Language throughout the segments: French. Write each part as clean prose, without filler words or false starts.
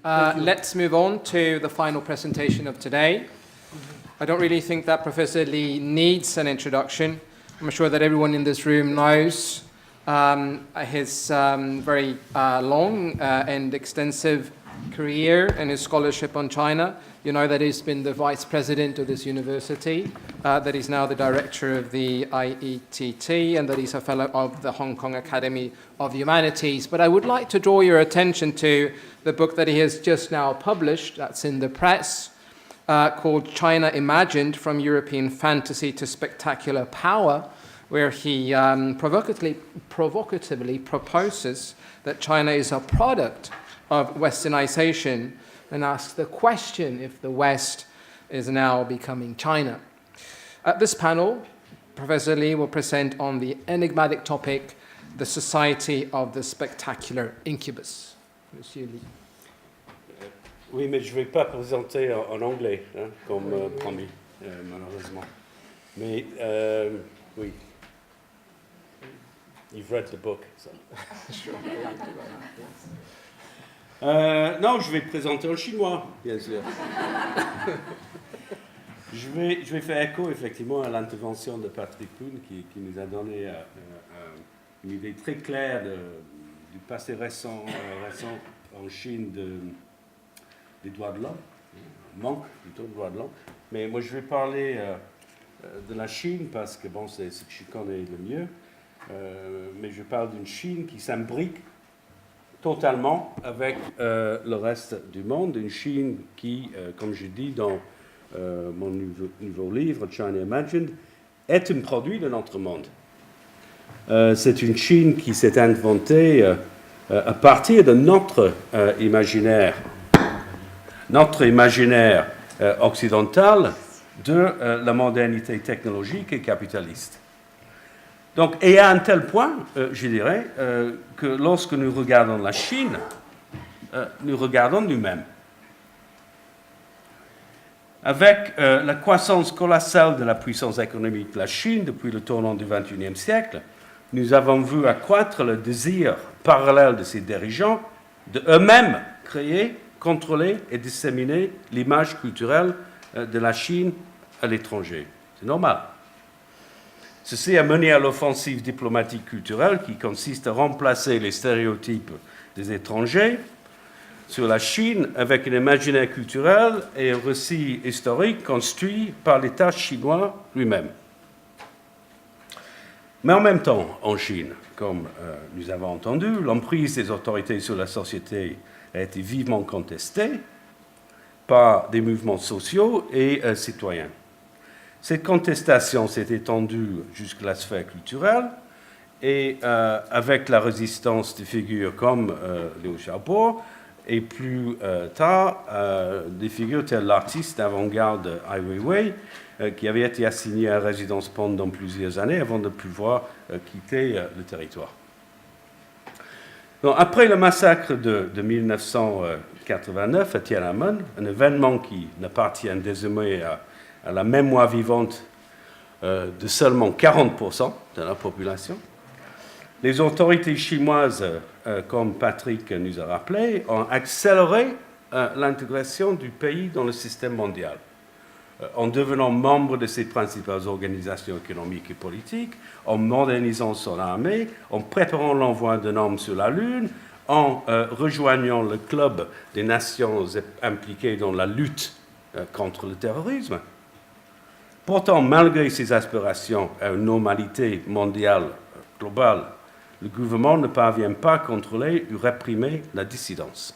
Let's move on to the final presentation of today. I don't really think that Professor Lee needs an introduction. I'm sure that everyone in this room knows his very long and extensive career and his scholarship on China. You know that he's been the vice president of this university, that he's now the director of the IETT, and that he's a fellow of the Hong Kong Academy of Humanities. But I would like to draw your attention to the book that he has just now published, that's in the press, called China Imagined, From European Fantasy to Spectacular Power, where he provocatively proposes that China is a product of Westernization and asks the question if the West is now becoming China. At this panel, Professor Lee will present on the enigmatic topic, the Society of the Spectacular Incubus. Monsieur Lee. Oui, mais je ne vais pas présenter en anglais, hein, comme promis, malheureusement. Mais oui. You've read the book. So. Non, je vais présenter en chinois, bien sûr. je vais faire écho, effectivement, à l'intervention de Patrick Poon, qui nous a donné une idée très claire du passé récent en Chine des droits de l'homme, manque plutôt de droits de l'homme. Mais moi, je vais parler de la Chine, parce que bon, c'est ce que je connais le mieux. Mais je parle d'une Chine qui s'imbrique totalement avec le reste du monde, une Chine qui, comme je dis dans mon nouveau livre, China Imagined, est un produit de notre monde. C'est une Chine qui s'est inventée à partir de notre imaginaire occidental de la modernité technologique et capitaliste. Donc, et à un tel point, je dirais, que lorsque nous regardons la Chine, nous regardons nous-mêmes. Avec la croissance colossale de la puissance économique de la Chine depuis le tournant du XXIe siècle, nous avons vu accroître le désir parallèle de ses dirigeants de eux-mêmes créer, contrôler et disséminer l'image culturelle de la Chine à l'étranger. C'est normal. Ceci a mené à l'offensive diplomatique culturelle qui consiste à remplacer les stéréotypes des étrangers sur la Chine avec un imaginaire culturel et un récit historique construit par l'État chinois lui-même. Mais en même temps, en Chine, comme nous avons entendu, l'emprise des autorités sur la société a été vivement contestée par des mouvements sociaux et citoyens. Cette contestation s'est étendue jusqu'à la sphère culturelle et avec la résistance de figures comme Liu Xiaobo et plus tard des figures telles l'artiste avant-garde Ai Weiwei qui avait été assigné à résidence pendant plusieurs années avant de pouvoir quitter le territoire. Donc, après le massacre de 1989 à Tiananmen, un événement qui n'appartient désormais à la mémoire vivante de seulement 40% de la population. Les autorités chinoises, comme Patrick nous a rappelé, ont accéléré l'intégration du pays dans le système mondial, en devenant membre de ses principales organisations économiques et politiques, en modernisant son armée, en préparant l'envoi d'un homme sur la Lune, en rejoignant le club des nations impliquées dans la lutte contre le terrorisme. Pourtant, malgré ses aspirations à une normalité mondiale globale, le gouvernement ne parvient pas à contrôler ou réprimer la dissidence.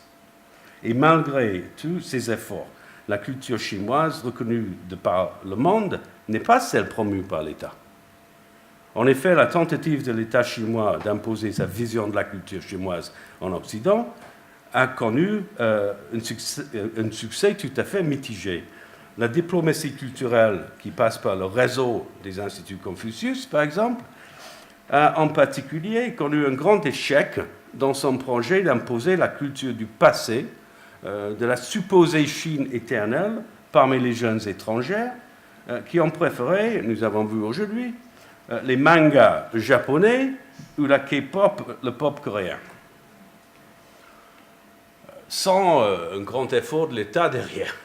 Et malgré tous ces efforts, la culture chinoise reconnue de par le monde n'est pas celle promue par l'État. En effet, la tentative de l'État chinois d'imposer sa vision de la culture chinoise en Occident a connu un succès tout à fait mitigé. La diplomatie culturelle qui passe par le réseau des instituts Confucius, par exemple, a en particulier connu un grand échec dans son projet d'imposer la culture du passé, de la supposée Chine éternelle parmi les jeunes étrangers qui ont préféré, nous avons vu aujourd'hui, les mangas japonais ou la K-pop, le pop coréen. sans un grand effort de l'État derrière.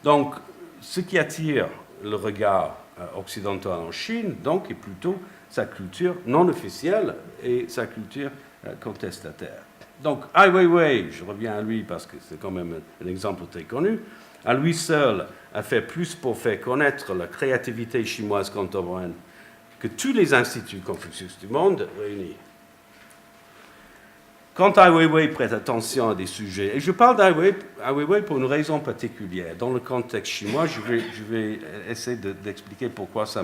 Donc, ce qui attire le regard occidental en Chine, donc, est plutôt sa culture non officielle et sa culture contestataire. Donc, Ai Weiwei, je reviens à lui parce que c'est quand même un exemple très connu, à lui seul a fait plus pour faire connaître la créativité chinoise contemporaine que tous les instituts Confucius du monde réunis. Quand Ai Weiwei prête attention à des sujets, et je parle d'Ai Weiwei pour une raison particulière, dans le contexte chinois, je vais essayer d'expliquer pourquoi ça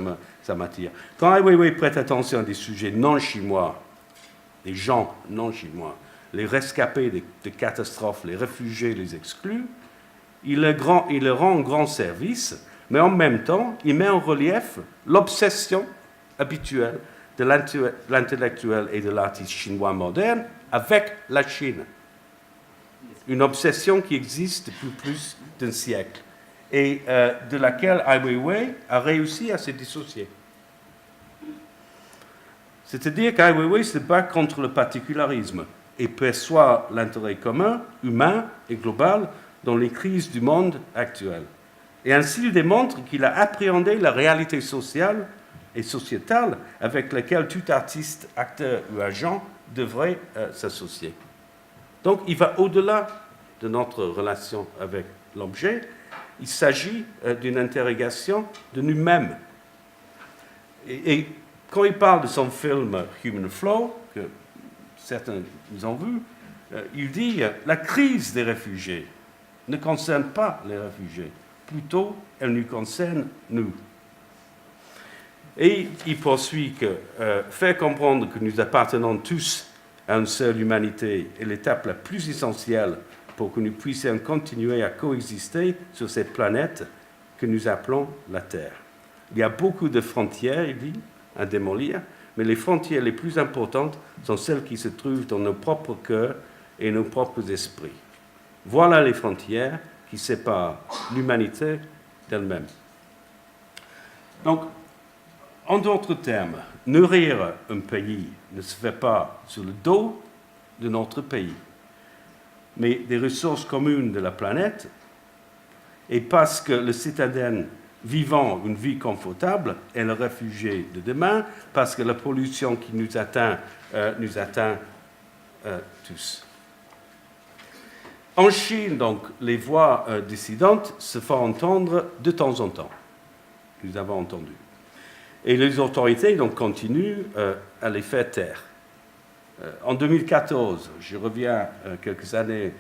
m'attire. Quand Ai Weiwei prête attention à des sujets non chinois, des gens non chinois, les rescapés de catastrophes, les réfugiés, les exclus, il leur rend un grand service, mais en même temps, il met en relief l'obsession habituelle de l'intellectuel et de l'artiste chinois moderne avec la Chine. Une obsession qui existe depuis plus d'un siècle et de laquelle Ai Weiwei a réussi à se dissocier. C'est-à-dire qu'Ai Weiwei se bat contre le particularisme et perçoit l'intérêt commun, humain et global dans les crises du monde actuel. Et ainsi, il démontre qu'il a appréhendé la réalité sociale et sociétale avec laquelle tout artiste, acteur ou agent devrait s'associer. Donc, il va au-delà de notre relation avec l'objet. Il s'agit d'une interrogation de nous-mêmes. Et quand il parle de son film Human Flow, que certains nous ont vu, il dit la crise des réfugiés ne concerne pas les réfugiés, plutôt elle nous concerne nous. Et il poursuit que faire comprendre que nous appartenons tous à une seule humanité est l'étape la plus essentielle pour que nous puissions continuer à coexister sur cette planète que nous appelons la Terre. Il y a beaucoup de frontières, il dit, à démolir, mais les frontières les plus importantes sont celles qui se trouvent dans nos propres cœurs et nos propres esprits. Voilà les frontières qui séparent l'humanité d'elle-même. Donc, en d'autres termes, nourrir un pays ne se fait pas sur le dos de notre pays, mais des ressources communes de la planète, et parce que le citadin vivant une vie confortable est le réfugié de demain, parce que la pollution qui nous atteint tous. En Chine, donc, les voix dissidentes se font entendre de temps en temps. Nous avons entendu. Et les autorités donc, continuent à les faire taire. En 2014, je reviens quelques années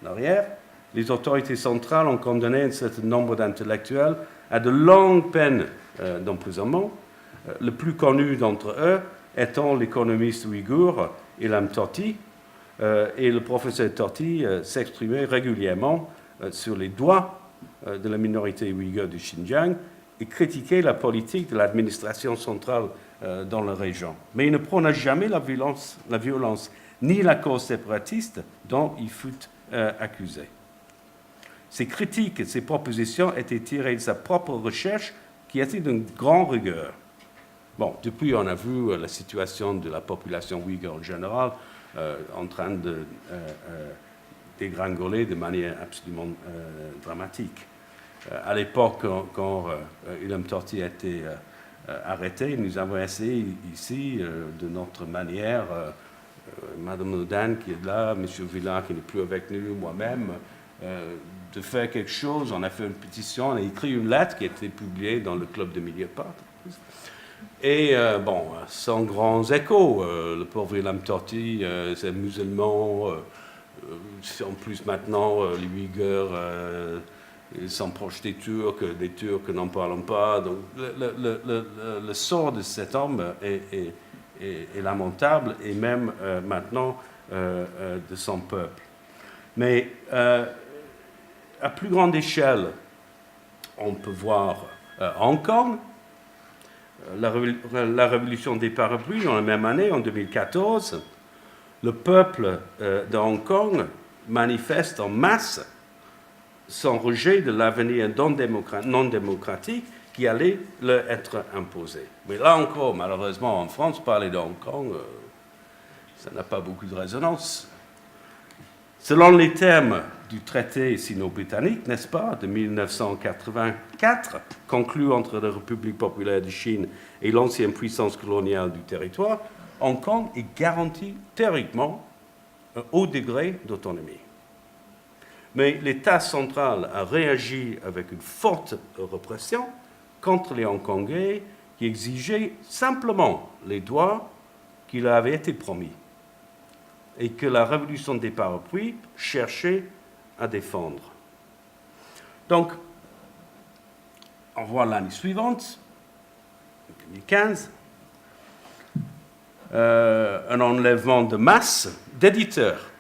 en arrière, les autorités centrales ont condamné un certain nombre d'intellectuels à de longues peines d'emprisonnement, le plus connu d'entre eux étant l'économiste ouïghour Ilham Tohti, et le professeur Tohti s'exprimait régulièrement sur les droits de la minorité ouïghour du Xinjiang et critiquait la politique de l'administration centrale dans la région. Mais il ne prôna jamais la violence ni la cause séparatiste dont il fut accusé. Ses critiques et ses propositions étaient tirées de sa propre recherche qui était d'une grande rigueur. Bon, depuis, on a vu la situation de la population ouïghour en général en train de dégringoler de manière absolument dramatique. À l'époque, quand Ilham Tohti a été arrêté, nous avons essayé ici, de notre manière, Madame Noudan qui est là, M. Villard qui n'est plus avec nous, moi-même, de faire quelque chose. On a fait une pétition, on a écrit une lettre qui a été publiée dans le club de Mediapart. Et bon, sans grands échos, le pauvre Ilham Tohti, c'est musulman, en plus maintenant, les Ouïghours, ils sont proches des Turcs n'en parlent pas. Donc le sort de cet homme est lamentable, et même maintenant de son peuple. Mais à plus grande échelle, on peut voir Hong Kong, la révolution des parapluies dans la même année, en 2014, le peuple de Hong Kong manifeste en masse son rejet de l'avenir non démocratique qui allait leur être imposé. Mais là encore, malheureusement, en France, parler de Hong Kong, ça n'a pas beaucoup de résonance. Selon les termes du traité sino-britannique, n'est-ce pas, de 1984, conclu entre la République populaire de Chine et l'ancienne puissance coloniale du territoire, Hong Kong est garanti théoriquement un haut degré d'autonomie. Mais l'État central a réagi avec une forte répression contre les Hongkongais qui exigeaient simplement les droits qui leur avaient été promis et que la révolution des parapluies cherchait à défendre. Donc, on voit l'année suivante, 2015, un enlèvement de masse d'éditeurs,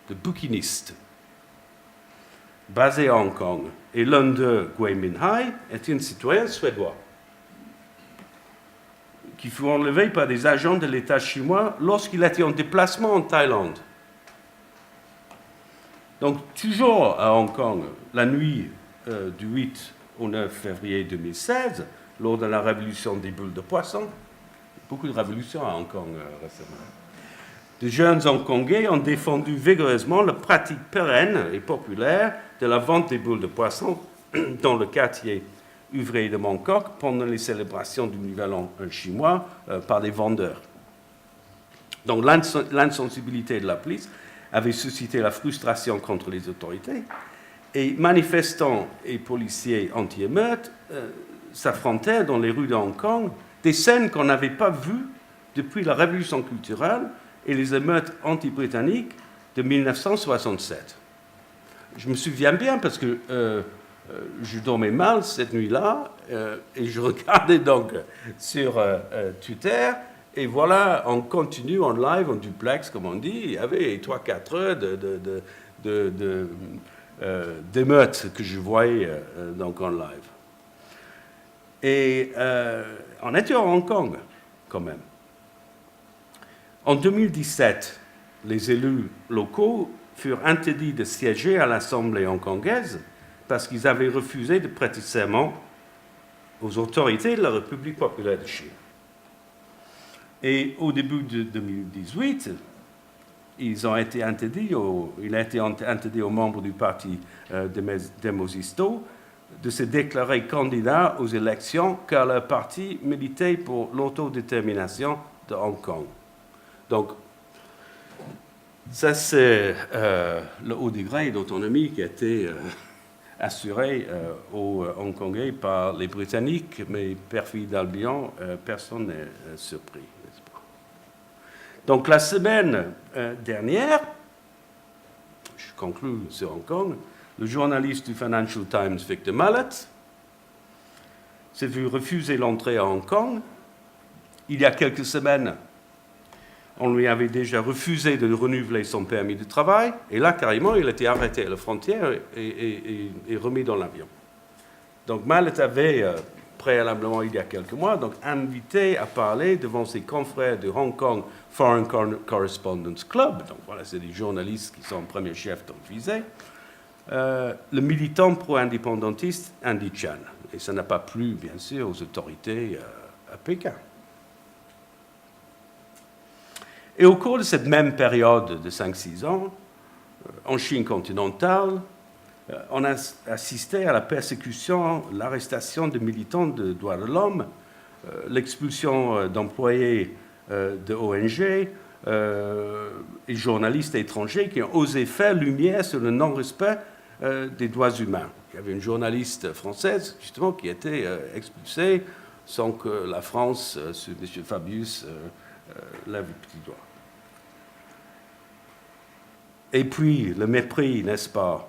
de bouquinistes, basés à Hong Kong. Et l'un d'eux, Gui Minhai, est un citoyen suédois qui fut enlevé par des agents de l'État chinois lorsqu'il était en déplacement en Thaïlande. Donc, toujours à Hong Kong, la nuit du 8 au 9 février 2016, lors de la révolution des boules de poisson, beaucoup de révolutions à Hong Kong récemment, de jeunes Hongkongais ont défendu vigoureusement la pratique pérenne et populaire de la vente des boules de poisson dans le quartier ouvrier de Bangkok pendant les célébrations du Nouvel An chinois par des vendeurs. Donc l'insensibilité de la police avait suscité la frustration contre les autorités et manifestants et policiers anti-émeutes s'affrontaient dans les rues de Hong Kong, des scènes qu'on n'avait pas vues depuis la révolution culturelle et les émeutes anti-britanniques de 1967. Je me souviens bien parce que je dormais mal cette nuit-là et je regardais donc sur Twitter et voilà, on continue en live, en duplex, comme on dit. Il y avait 3-4 heures d'émeutes que je voyais donc en live. Et on était à Hong Kong, quand même. En 2017, les élus locaux furent interdits de siéger à l'Assemblée hongkongaise parce qu'ils avaient refusé de prêter serment aux autorités de la République populaire de Chine. Et au début de 2018, il a été interdit aux membres du parti Demosisto de se déclarer candidats aux élections car leur parti militait pour l'autodétermination de Hong Kong. Donc, ça c'est le haut degré d'autonomie qui a été assuré aux Hongkongais par les Britanniques, mais perfide Albion, personne n'est surpris, n'est-ce pas? Donc la semaine dernière, je conclue sur Hong Kong, le journaliste du Financial Times, Victor Mallet, s'est vu refuser l'entrée à Hong Kong. Il y a quelques semaines, on lui avait déjà refusé de renouveler son permis de travail, et là, carrément, il a été arrêté à la frontière et remis dans l'avion. Donc Mallet avait, préalablement, il y a quelques mois, donc invité à parler devant ses confrères du Hong Kong Foreign Correspondents Club, donc voilà, c'est des journalistes qui sont en premier chef dans le visé, le militant pro-indépendantiste Andy Chan. Et ça n'a pas plu, bien sûr, aux autorités à Pékin. Et au cours de cette même période de 5-6 ans, en Chine continentale, on a assisté à la persécution, l'arrestation de militants de droits de l'homme, l'expulsion d'employés de ONG et journalistes étrangers qui ont osé faire lumière sur le non-respect des droits humains. Il y avait une journaliste française, justement, qui a été expulsée sans que la France, M. Fabius, lève le petit doigt. Et puis, le mépris, n'est-ce pas,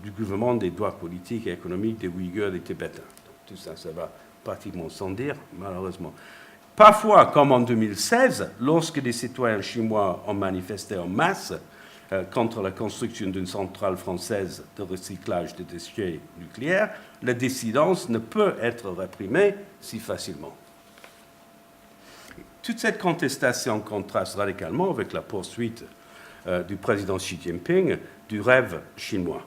du gouvernement des droits politiques et économiques des Ouïghurs et des Tibétains. Donc, tout ça, ça va pratiquement sans dire, malheureusement. Parfois, comme en 2016, lorsque des citoyens chinois ont manifesté en masse contre la construction d'une centrale française de recyclage de déchets nucléaires, la dissidence ne peut être réprimée si facilement. Toute cette contestation contraste radicalement avec la poursuite du président Xi Jinping du rêve chinois.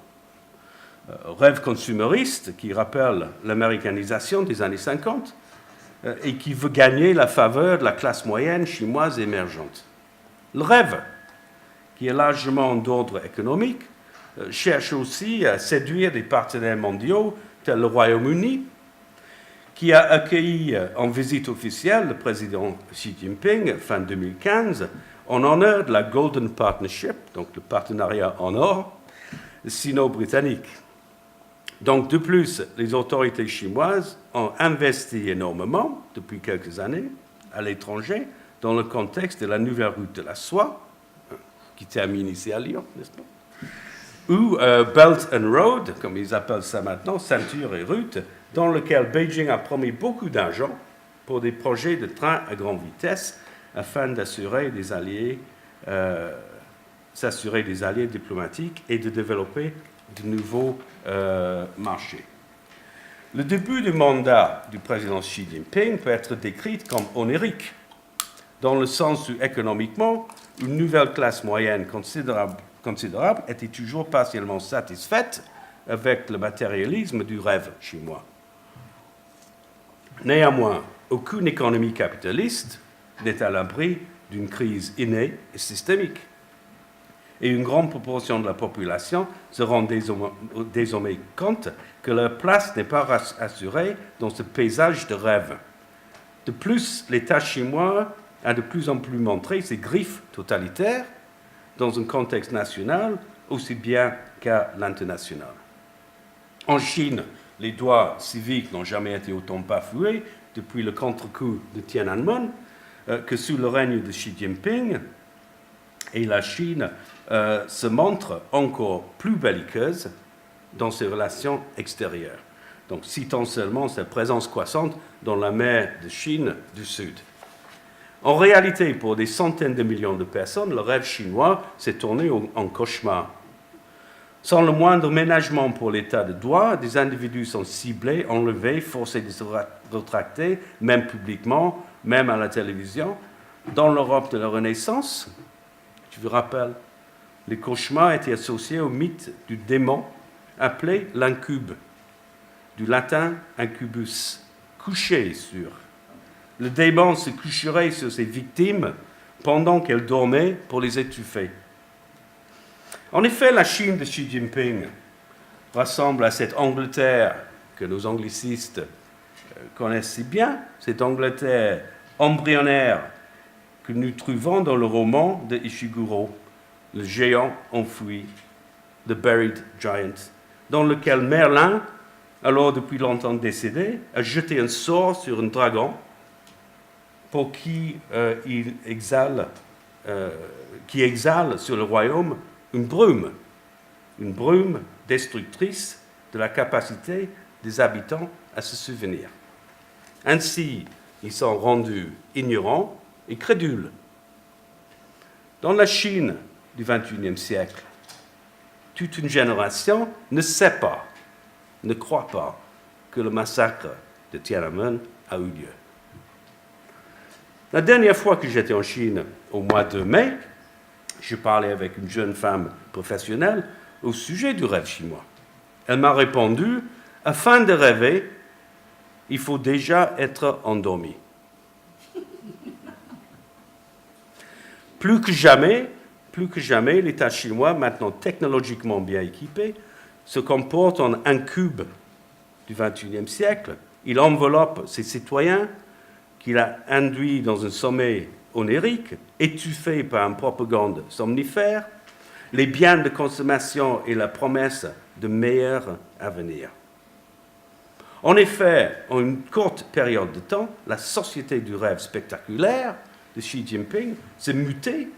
Rêve consumériste qui rappelle l'américanisation des années 50 et qui veut gagner la faveur de la classe moyenne chinoise émergente. Le rêve qui est largement d'ordre économique, cherche aussi à séduire des partenaires mondiaux tels le Royaume-Uni, qui a accueilli en visite officielle le président Xi Jinping fin 2015 en honneur de la Golden Partnership, donc le partenariat en or, sino-britannique. Donc, de plus, les autorités chinoises ont investi énormément depuis quelques années à l'étranger dans le contexte de la nouvelle route de la soie, qui termine ici à Lyon, n'est-ce pas? Ou Belt and Road, comme ils appellent ça maintenant, ceinture et route, dans lequel Beijing a promis beaucoup d'argent pour des projets de trains à grande vitesse afin d'assurer des alliés, s'assurer des alliés diplomatiques et de développer de nouveaux marchés. Le début du mandat du président Xi Jinping peut être décrit comme onirique, dans le sens où économiquement, une nouvelle classe moyenne considérable était toujours partiellement satisfaite avec le matérialisme du rêve chinois. Néanmoins, aucune économie capitaliste n'est à l'abri d'une crise innée et systémique. Et une grande proportion de la population se rend désormais compte que leur place n'est pas assurée dans ce paysage de rêve. De plus, l'État chinois a de plus en plus montré ses griffes totalitaires dans un contexte national aussi bien qu'à l'international. En Chine, les droits civiques n'ont jamais été autant bafoués depuis le contre-coup de Tiananmen que sous le règne de Xi Jinping, et la Chine se montre encore plus belliqueuse dans ses relations extérieures. Donc, citons seulement sa présence croissante dans la mer de Chine du Sud. En réalité, pour des centaines de millions de personnes, le rêve chinois s'est tourné en cauchemar. Sans le moindre ménagement pour l'état de droit, des individus sont ciblés, enlevés, forcés de se rétracter, même publiquement, même à la télévision. Dans l'Europe de la Renaissance, je vous rappelle, les cauchemars étaient associés au mythe du démon appelé l'incube, du latin incubus, couché sur. Le démon se coucherait sur ses victimes pendant qu'elles dormaient pour les étouffer. En effet, la Chine de Xi Jinping ressemble à cette Angleterre que nos anglicistes connaissent si bien, cette Angleterre embryonnaire que nous trouvons dans le roman de Ishiguro, Le géant enfoui, The Buried Giant, dans lequel Merlin, alors depuis longtemps décédé, a jeté un sort sur un dragon pour qui exhale sur le royaume une brume destructrice de la capacité des habitants à se souvenir. Ainsi, ils sont rendus ignorants et crédules. Dans la Chine du XXIe siècle, toute une génération ne sait pas, ne croit pas que le massacre de Tiananmen a eu lieu. La dernière fois que j'étais en Chine, au mois de mai, je parlais avec une jeune femme professionnelle au sujet du rêve chinois. Elle m'a répondu, afin de rêver, il faut déjà être endormi. Plus que jamais, l'État chinois, maintenant technologiquement bien équipé, se comporte en incube du XXIe siècle. Il enveloppe ses citoyens qu'il a induits dans un sommeil onirique, étouffé par une propagande somnifère, les biens de consommation et la promesse de meilleurs avenirs. En effet, en une courte période de temps, la société du rêve spectaculaire de Xi Jinping s'est mutée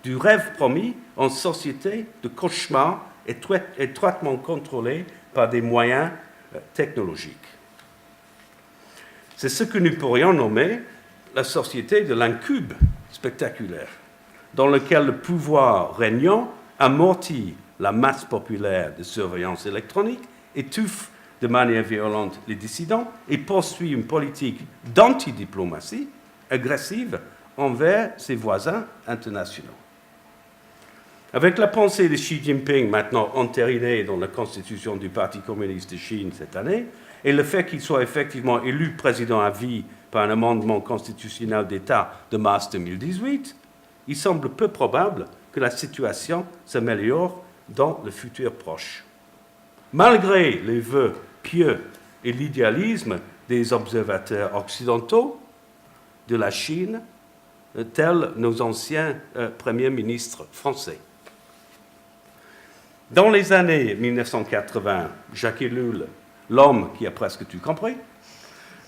du rêve promis en société de cauchemar étroitement contrôlée par des moyens technologiques. C'est ce que nous pourrions nommer la société de l'incube spectaculaire, dans lequel le pouvoir régnant amortit la masse populaire de surveillance électronique, étouffe de manière violente les dissidents et poursuit une politique d'antidiplomatie agressive envers ses voisins internationaux. Avec la pensée de Xi Jinping maintenant entérinée dans la constitution du Parti communiste de Chine cette année, et le fait qu'il soit effectivement élu président à vie par un amendement constitutionnel d'État de mars 2018, il semble peu probable que la situation s'améliore dans le futur proche. Malgré les vœux pieux et l'idéalisme des observateurs occidentaux de la Chine, tels nos anciens premiers ministres français. Dans les années 1980, Jacques Ellul, l'homme qui a presque tout compris,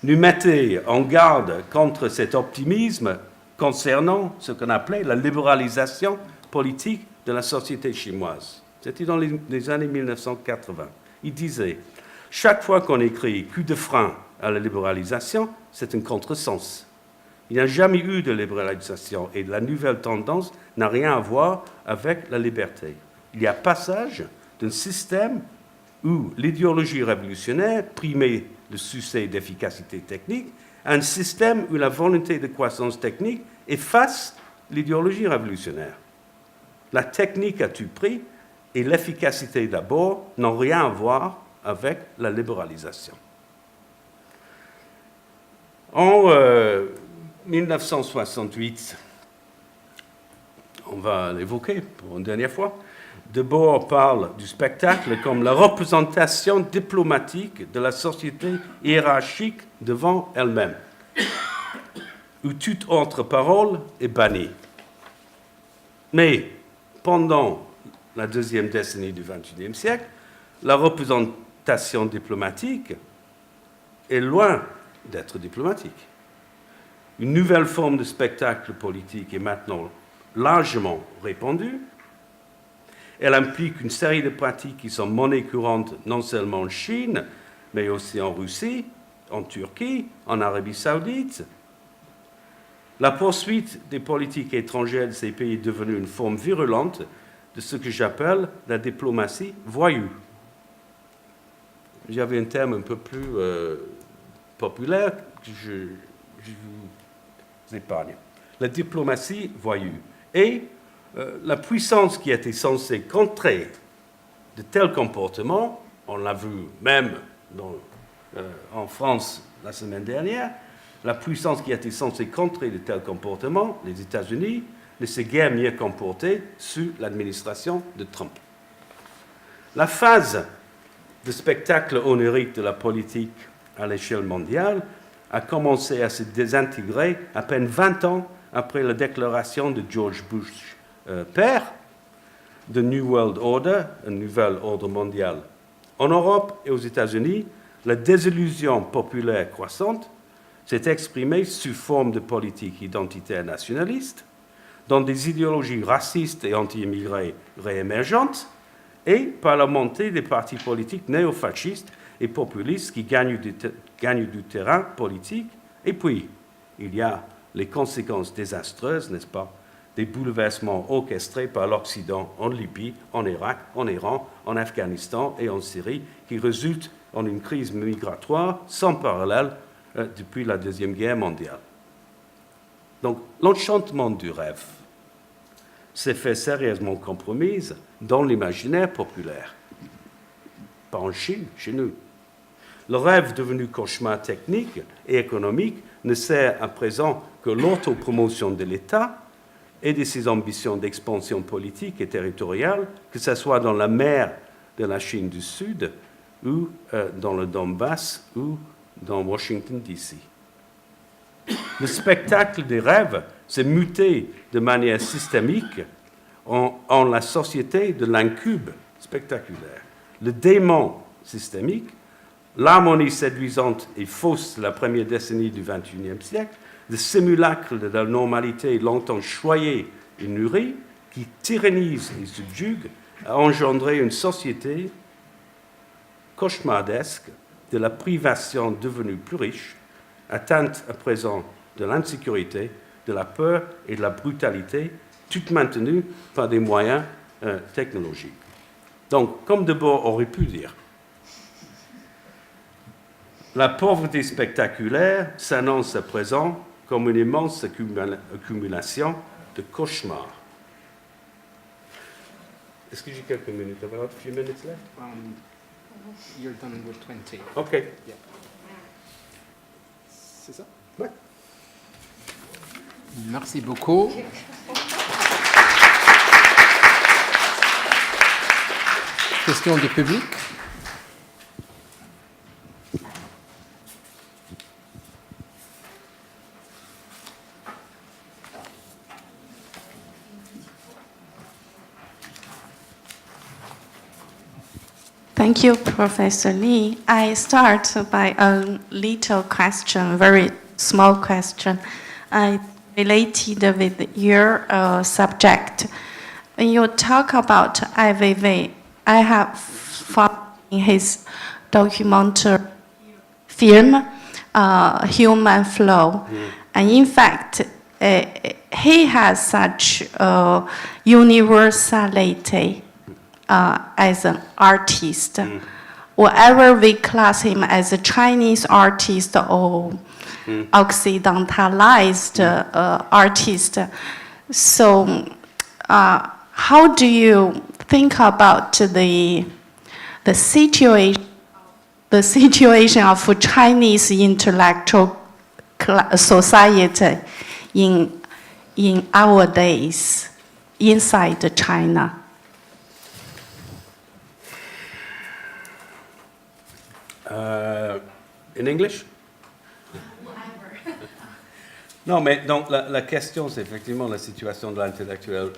nous mettait en garde contre cet optimisme concernant ce qu'on appelait la libéralisation politique de la société chinoise. C'était dans les années 1980. Il disait « Chaque fois qu'on écrit coup de frein à la libéralisation, c'est un contresens. Il n'y a jamais eu de libéralisation et la nouvelle tendance n'a rien à voir avec la liberté. Il y a passage d'un système où l'idéologie révolutionnaire primait le succès d'efficacité technique à un système où la volonté de croissance technique efface l'idéologie révolutionnaire. La technique à tout prix et l'efficacité d'abord n'ont rien à voir avec la libéralisation. En 1968, on va l'évoquer pour une dernière fois, Debord parle du spectacle comme la représentation diplomatique de la société hiérarchique devant elle-même, où toute autre parole est bannie. Mais pendant la deuxième décennie du XXIe siècle, la représentation diplomatique est loin d'être diplomatique. Une nouvelle forme de spectacle politique est maintenant largement répandue. Elle implique une série de pratiques qui sont monnaie courante non seulement en Chine, mais aussi en Russie, en Turquie, en Arabie saoudite. La poursuite des politiques étrangères de ces pays est devenue une forme virulente de ce que j'appelle la diplomatie voyou. J'avais un terme un peu plus populaire que je vous épargne. La diplomatie voyou. Et la puissance qui était censée contrer de tels comportements, on l'a vu même en France la semaine dernière, la puissance qui était censée contrer de tels comportements, les États-Unis, ne s'est guère mieux comportée sous l'administration de Trump. La phase de spectacle onirique de la politique à l'échelle mondiale a commencé à se désintégrer à peine 20 ans après la déclaration de George Bush père de New World Order, un nouvel ordre mondial. En Europe et aux États-Unis, la désillusion populaire croissante s'est exprimée sous forme de politiques identitaires nationalistes, dans des idéologies racistes et anti-immigrés réémergentes, et par la montée des partis politiques néofascistes et populistes qui gagnent du terrain politique. Et puis, il y a les conséquences désastreuses, n'est-ce pas, des bouleversements orchestrés par l'Occident en Libye, en Irak, en Iran, en Afghanistan et en Syrie, qui résultent en une crise migratoire sans parallèle depuis la Deuxième Guerre mondiale. Donc, l'enchantement du rêve s'est fait sérieusement compromise dans l'imaginaire populaire. Pas en Chine, chez nous. Le rêve devenu cauchemar technique et économique ne sert à présent que l'autopromotion de l'État et de ses ambitions d'expansion politique et territoriale, que ce soit dans la mer de la Chine du Sud ou dans le Donbass ou dans Washington, D.C. Le spectacle des rêves s'est muté de manière systémique en la société de l'incube spectaculaire. Le démon systémique, l'harmonie séduisante et fausse de la première décennie du XXIe siècle, le simulacre de la normalité longtemps choyée et nourrie, qui tyrannise et subjugue, a engendré une société cauchemardesque de la privation devenue plus riche, atteinte à présent de l'insécurité, de la peur et de la brutalité, toutes maintenues par des moyens technologiques. Donc, comme Debord aurait pu dire, la pauvreté spectaculaire s'annonce à présent comme une immense accumulation de cauchemars. Est-ce que j'ai quelques minutes? About a few minutes left? You're done with 20. OK. Yeah. C'est ça? Ouais. Merci beaucoup. Question du public. Thank you, Professor Lee. I start by a little question, very small question, related with your subject. When you talk about Ai Weiwei, I have found in his documentary film, Human Flow, and in fact, he has such universality as an artist. Whatever we class him as a Chinese artist or occidentalized artist. So how do you think about the situation of Chinese intellectual society in our days inside China? In English? Non, mais donc la question, c'est effectivement la situation de l'intellectuel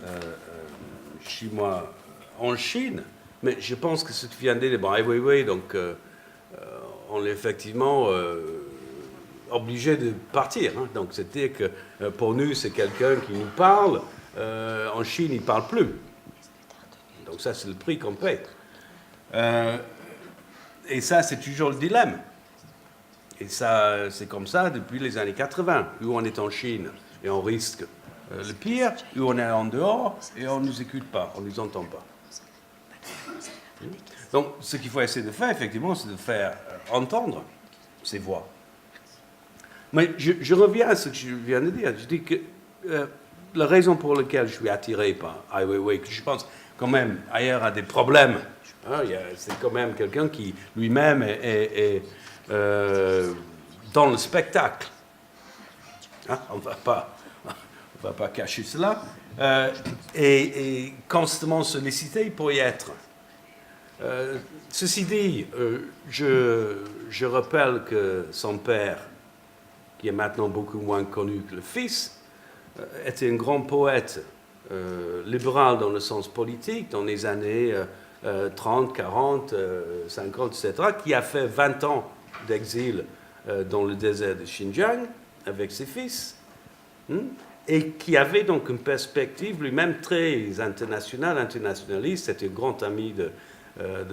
chinois en Chine. Mais je pense que ce que tu viens de dire, bon, Ai Weiwei, donc on est effectivement obligé de partir. Hein. Donc c'était que pour nous, c'est quelqu'un qui nous parle. En Chine, il ne parle plus. Donc ça, c'est le prix qu'on paie. Et ça, c'est toujours le dilemme. Et ça, c'est comme ça depuis les années 80, où on est en Chine et on risque le pire, où on est en dehors et on ne nous écoute pas, on ne nous entend pas. Donc, ce qu'il faut essayer de faire, effectivement, c'est de faire entendre ces voix. Mais je reviens à ce que je viens de dire. Je dis que la raison pour laquelle je suis attiré par Ai Weiwei, que je pense quand même ailleurs a des problèmes. Hein, c'est quand même quelqu'un qui lui-même est dans le spectacle. Hein, on ne va pas cacher cela. Et constamment sollicité pour y être. Ceci dit, je rappelle que son père, qui est maintenant beaucoup moins connu que le fils, était un grand poète libéral dans le sens politique dans les années 30, 40, 50, etc., qui a fait 20 ans d'exil dans le désert de Xinjiang avec ses fils, et qui avait donc une perspective lui-même très internationaliste. C'était un grand ami de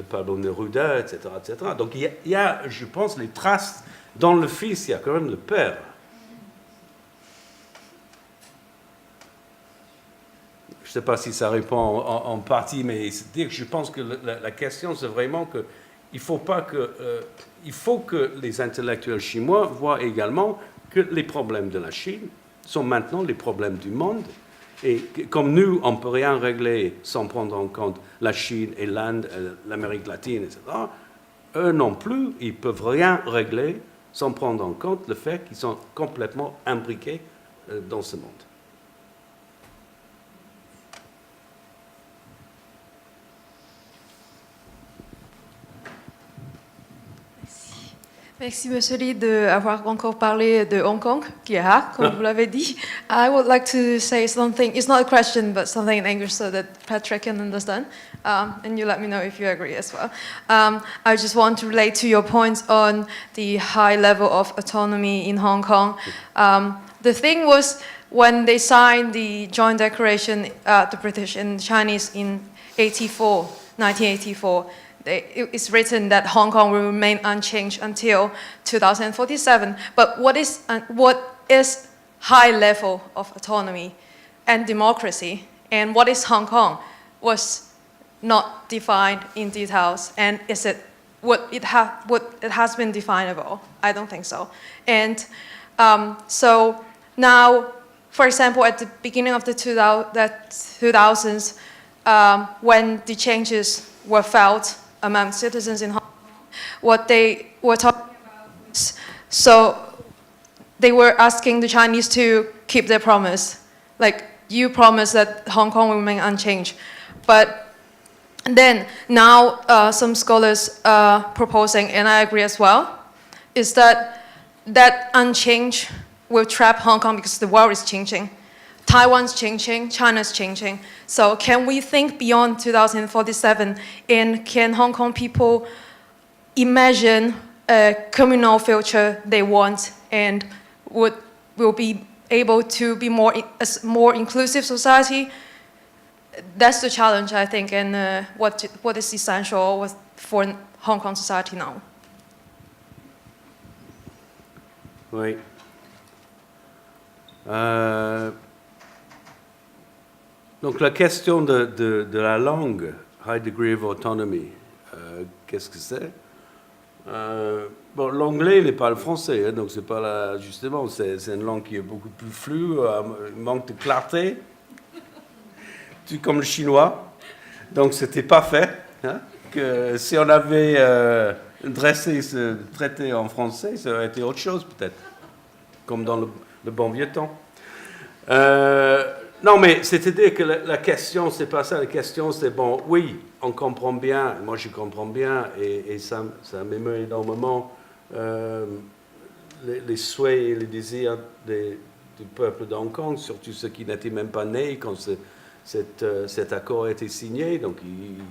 Pablo Neruda, etc., etc. Donc il y a, je pense, les traces dans le fils, il y a quand même le père. Je ne sais pas si ça répond en partie, mais c'est-à-dire que je pense que la question, c'est vraiment que il faut que les intellectuels chinois voient également que les problèmes de la Chine sont maintenant les problèmes du monde. Et comme nous, on ne peut rien régler sans prendre en compte la Chine et l'Inde, l'Amérique latine, etc., eux non plus, ils ne peuvent rien régler sans prendre en compte le fait qu'ils sont complètement imbriqués dans ce monde. Merci, Monsieur Lee, d'avoir encore parlé de Hong Kong, qui est rare, comme vous l'avez dit. I would like to say something, it's not a question, but something in English so that Patrick can understand, and you let me know if you agree as well. I just want to relate to your points on the high level of autonomy in Hong Kong. The thing was, when they signed the joint declaration, the British and Chinese in 1984, it's written that Hong Kong will remain unchanged until 2047. But what is high level of autonomy and democracy, and what is Hong Kong, was not defined in details. And is it what it has been definable? I don't think so. And so now, for example, at the beginning of the 2000s, when the changes were felt among citizens in Hong Kong, what they were talking about was, so they were asking the Chinese to keep their promise. Like, you promise that Hong Kong will remain unchanged. But And then now some scholars are proposing, and I agree as well, is that unchange will trap Hong Kong because the world is changing. Taiwan's changing, China's changing. So can we think beyond 2047, and can Hong Kong people imagine a communal future they want and will be able to be a more inclusive society? That's the challenge, I think, and what is essential for Hong Kong society now. Oui. Donc la question de la langue, high degree of autonomy, qu'est-ce que c'est? Bon, l'anglais n'est pas le français, hein, donc c'est pas justement, c'est une langue qui est beaucoup plus floue, manque de clarté, tout comme le chinois. Donc c'était pas fait. Hein, que si on avait dressé ce traité en français, ça aurait été autre chose peut-être, comme dans le bon vieux temps. Non, mais c'est-à-dire que la question, c'est pas ça. La question, c'est bon, oui, on comprend bien, moi je comprends bien, et ça m'émeut énormément les souhaits et les désirs du peuple de Hong Kong, surtout ceux qui n'étaient même pas nés quand cet accord a été signé. Donc, ils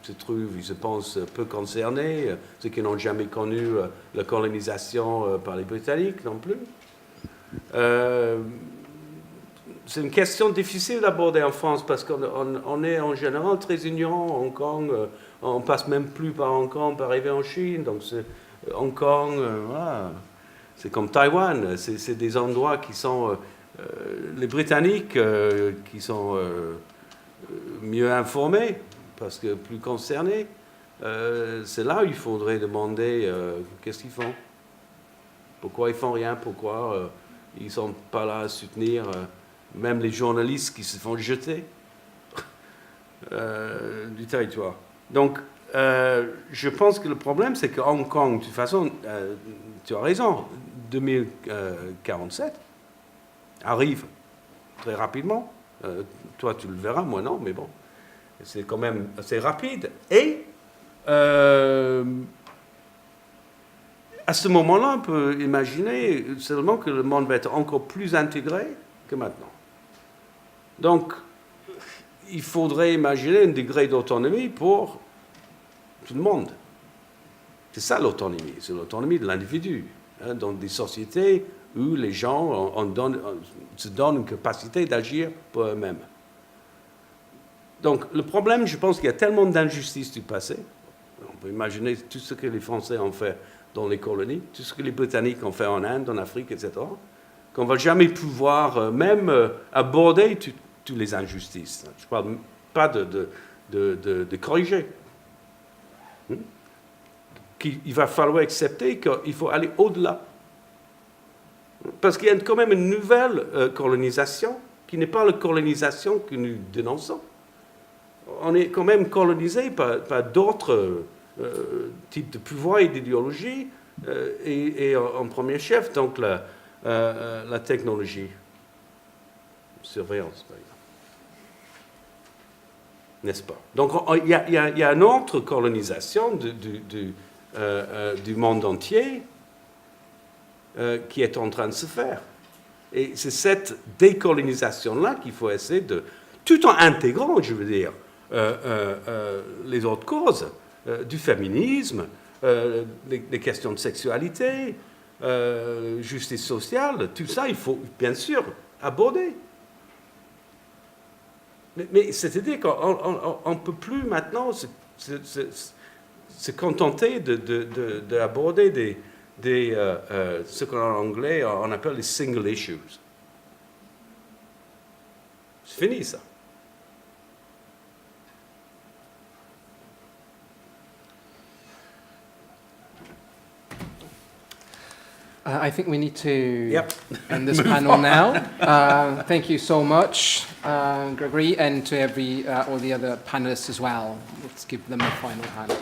se trouvent, je pense, peu concernés, ceux qui n'ont jamais connu la colonisation par les Britanniques non plus. C'est une question difficile d'aborder en France parce qu'on est en général très ignorant. Hong Kong, on passe même plus par Hong Kong pour arriver en Chine. Donc Hong Kong, voilà. C'est comme Taïwan. C'est des endroits qui sont les Britanniques qui sont mieux informés parce que plus concernés. C'est là où il faudrait demander qu'est-ce qu'ils font. Pourquoi ils font rien? Pourquoi ils ne sont pas là à soutenir même les journalistes qui se font jeter du territoire. Donc, je pense que le problème, c'est que Hong Kong, de toute façon, tu as raison, 2047 arrive très rapidement. Toi, tu le verras, moi non, mais bon, c'est quand même assez rapide. Et à ce moment-là, on peut imaginer seulement que le monde va être encore plus intégré que maintenant. Donc, il faudrait imaginer un degré d'autonomie pour tout le monde. C'est ça l'autonomie, c'est l'autonomie de l'individu. Hein, dans des sociétés où les gens se donnent une capacité d'agir pour eux-mêmes. Donc, le problème, je pense qu'il y a tellement d'injustices du passé. On peut imaginer tout ce que les Français ont fait dans les colonies, tout ce que les Britanniques ont fait en Inde, en Afrique, etc., qu'on ne va jamais pouvoir même aborder toutes les injustices. Je ne parle pas de corriger. Il va falloir accepter qu'il faut aller au-delà. Parce qu'il y a quand même une nouvelle colonisation qui n'est pas la colonisation que nous dénonçons. On est quand même colonisé par d'autres types de pouvoirs et d'idéologies, et en premier chef, donc la technologie. Surveillance, par exemple. N'est-ce pas? Donc, il y a une autre colonisation du monde entier qui est en train de se faire. Et c'est cette décolonisation-là qu'il faut essayer de... Tout en intégrant, je veux dire, les autres causes du féminisme, les questions de sexualité, justice sociale, tout ça, il faut bien sûr aborder. Mais c'est-à-dire qu'on ne peut plus maintenant se contenter d'aborder ce qu'en anglais on appelle les single issues. C'est fini ça. I think we need to end this panel now. Thank you so much, Gregory, and to all the other panelists as well. Let's give them a final hand.